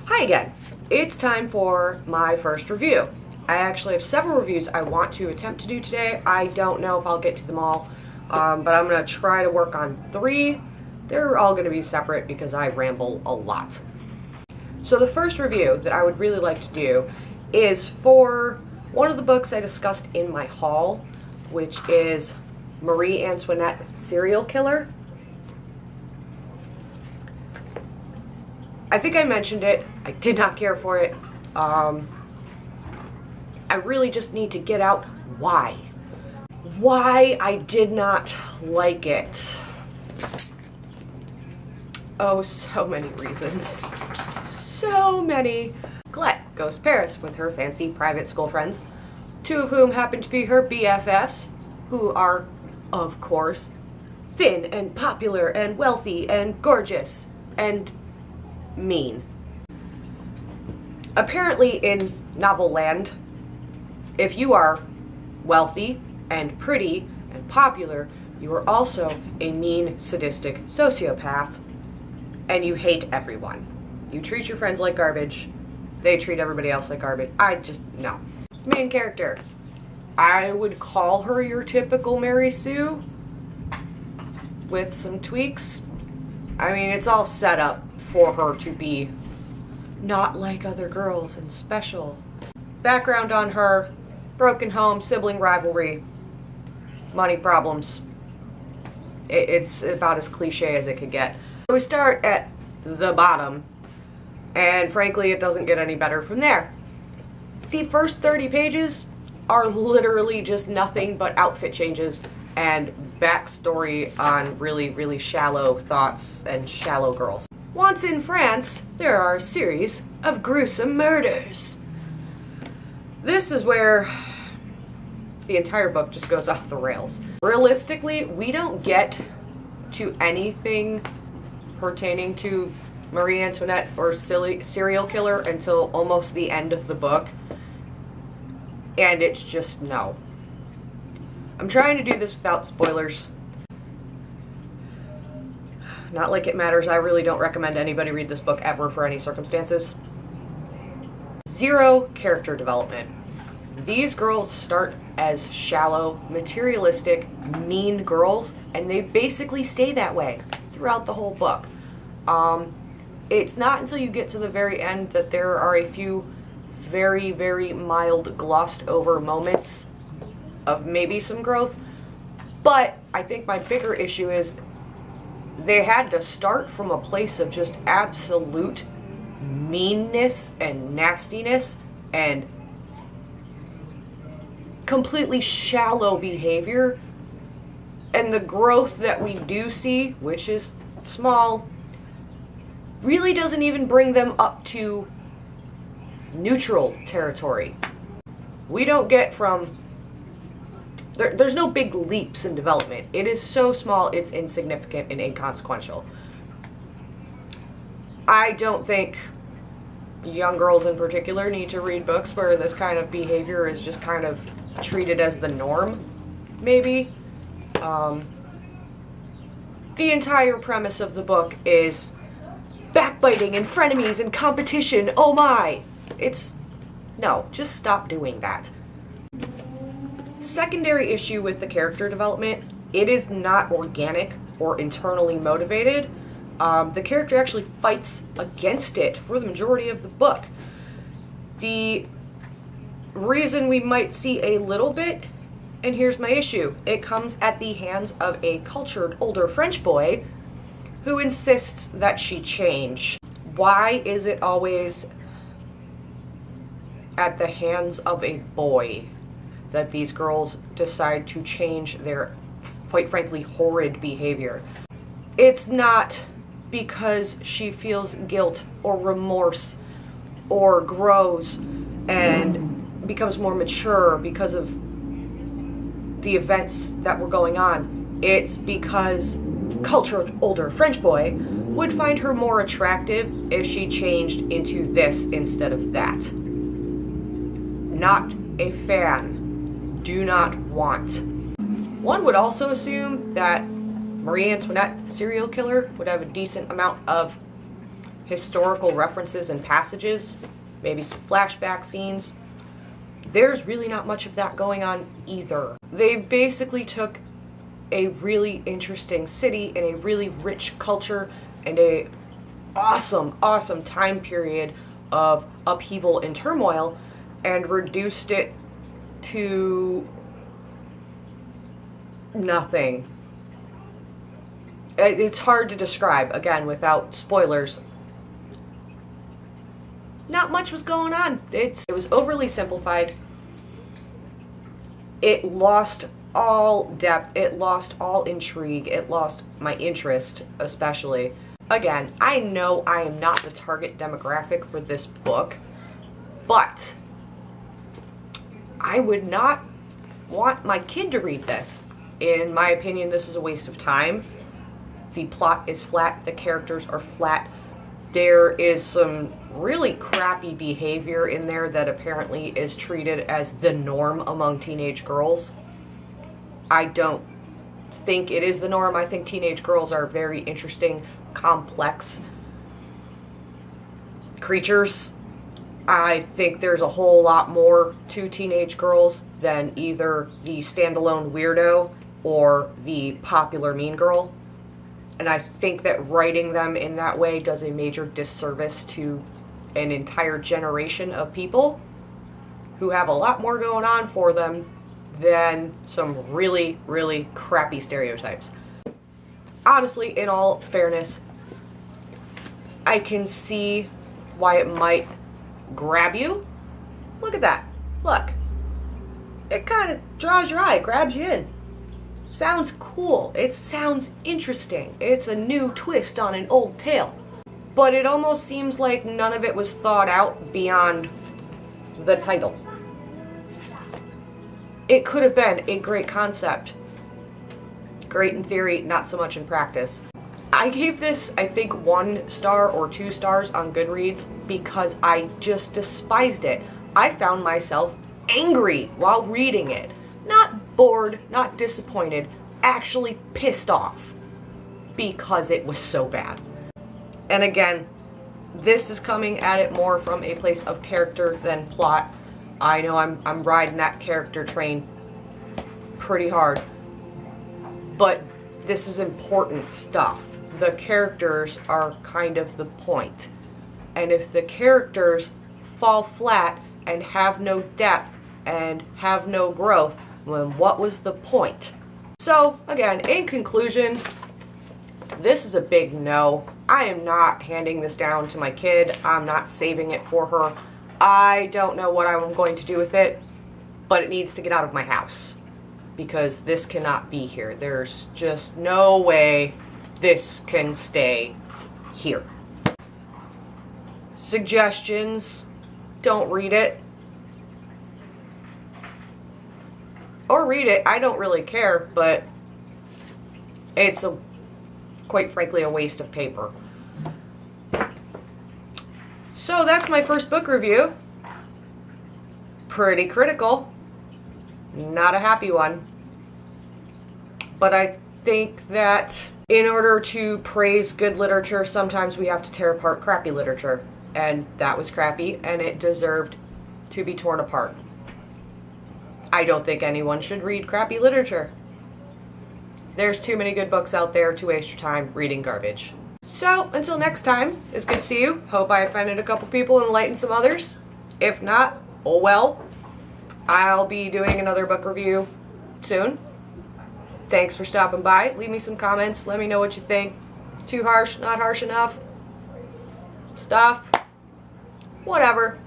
Hi again. It's time for my first review. I actually have several reviews I want to attempt to do today. I don't know if I'll get to them all, but I'm going to try to work on 3. They're all going to be separate because I ramble a lot. So the first review that I would really like to do is for one of the books I discussed in my haul, which is Marie Antoinette, Serial Killer. I think I mentioned it. I did not care for it. I really just need to get out why. Why I did not like it. Oh, so many reasons. So many. Colette goes to Paris with her fancy private school friends, 2 of whom happen to be her BFFs, who are, of course, thin and popular and wealthy and gorgeous and mean. Apparently in novel land, if you are wealthy and pretty and popular, you are also a mean, sadistic sociopath, and you hate everyone. You treat your friends like garbage, they treat everybody else like garbage. No. Main character. I would call her your typical Mary Sue, with some tweaks. I mean, it's all set up for her to be not like other girls and special. Background on her: broken home, sibling rivalry, money problems. It's about as cliche as it could get. We start at the bottom, and frankly, it doesn't get any better from there. The first 30 pages are literally just nothing but outfit changes and backstory on really, really shallow thoughts and shallow girls. Once in France, there are a series of gruesome murders. This is where the entire book just goes off the rails. Realistically, we don't get to anything pertaining to Marie Antoinette or serial killer until almost the end of the book. And it's just no. I'm trying to do this without spoilers. Not like it matters. I really don't recommend anybody read this book ever for any circumstances. 0 character development. These girls start as shallow, materialistic, mean girls, and they basically stay that way throughout the whole book. It's not until you get to the very end that there are a few very, very mild, glossed over moments of maybe some growth, but I think my bigger issue is they had to start from a place of just absolute meanness and nastiness and completely shallow behavior, and the growth that we do see, which is small, really doesn't even bring them up to neutral territory. We don't get from there's no big leaps in development. It is so small, it's insignificant and inconsequential. I don't think young girls in particular need to read books where this kind of behavior is just kind of treated as the norm, maybe. The entire premise of the book is backbiting and frenemies and competition. Oh my! No, just stop doing that. Secondary issue with the character development: it is not organic or internally motivated. The character actually fights against it for the majority of the book. The reason we might see a little bit, and here's my issue, it comes at the hands of a cultured older French boy who insists that she change. Why is it always at the hands of a boy that these girls decide to change their, quite frankly, horrid behavior? It's not because she feels guilt or remorse or grows and becomes more mature because of the events that were going on. It's because cultured older French boy would find her more attractive if she changed into this instead of that. Not a fan. Do not want. One would also assume that Marie Antoinette, serial killer, would have a decent amount of historical references and passages, maybe some flashback scenes. There's really not much of that going on either. They basically took a really interesting city and a really rich culture and a awesome time period of upheaval and turmoil and reduced it to nothing. It's hard to describe, again, without spoilers. Not much was going on. It was overly simplified. It lost all depth. It lost all intrigue. It lost my interest, especially. Again, I know I am not the target demographic for this book, but I would not want my kid to read this. In my opinion, this is a waste of time. The plot is flat. The characters are flat. There is some really crappy behavior in there that apparently is treated as the norm among teenage girls. I don't think it is the norm. I think teenage girls are very interesting, complex creatures. I think there's a whole lot more to teenage girls than either the standalone weirdo or the popular mean girl. And I think that writing them in that way does a major disservice to an entire generation of people who have a lot more going on for them than some really crappy stereotypes. Honestly, in all fairness, I can see why it might grab you. Look at that. Look. It kind of draws your eye, grabs you in. Sounds cool. It sounds interesting. It's a new twist on an old tale. But it almost seems like none of it was thought out beyond the title. It could have been a great concept. Great in theory, not so much in practice. I gave this, I think, 1 star or 2 stars on Goodreads because I just despised it. I found myself angry while reading it. Not bored, not disappointed, actually pissed off because it was so bad. And again, this is coming at it more from a place of character than plot. I know I'm riding that character train pretty hard, but this is important stuff. The characters are kind of the point. And if the characters fall flat and have no depth and have no growth, then what was the point? So, again, in conclusion, this is a big no. I am not handing this down to my kid. I'm not saving it for her. I don't know what I'm going to do with it, but it needs to get out of my house because this cannot be here. There's just no way this can stay here. Suggestions: don't read it. Or read it, I don't really care, but it's quite frankly a waste of paper. So that's my first book review. Pretty critical. Not a happy one. But I think that in order to praise good literature, sometimes we have to tear apart crappy literature. And that was crappy, and it deserved to be torn apart. I don't think anyone should read crappy literature. There's too many good books out there to waste your time reading garbage. So, until next time, it's good to see you. Hope I offended a couple people and enlightened some others. If not, oh well. I'll be doing another book review soon. Thanks for stopping by. Leave me some comments. Let me know what you think. Too harsh, not harsh enough. Stuff. Whatever.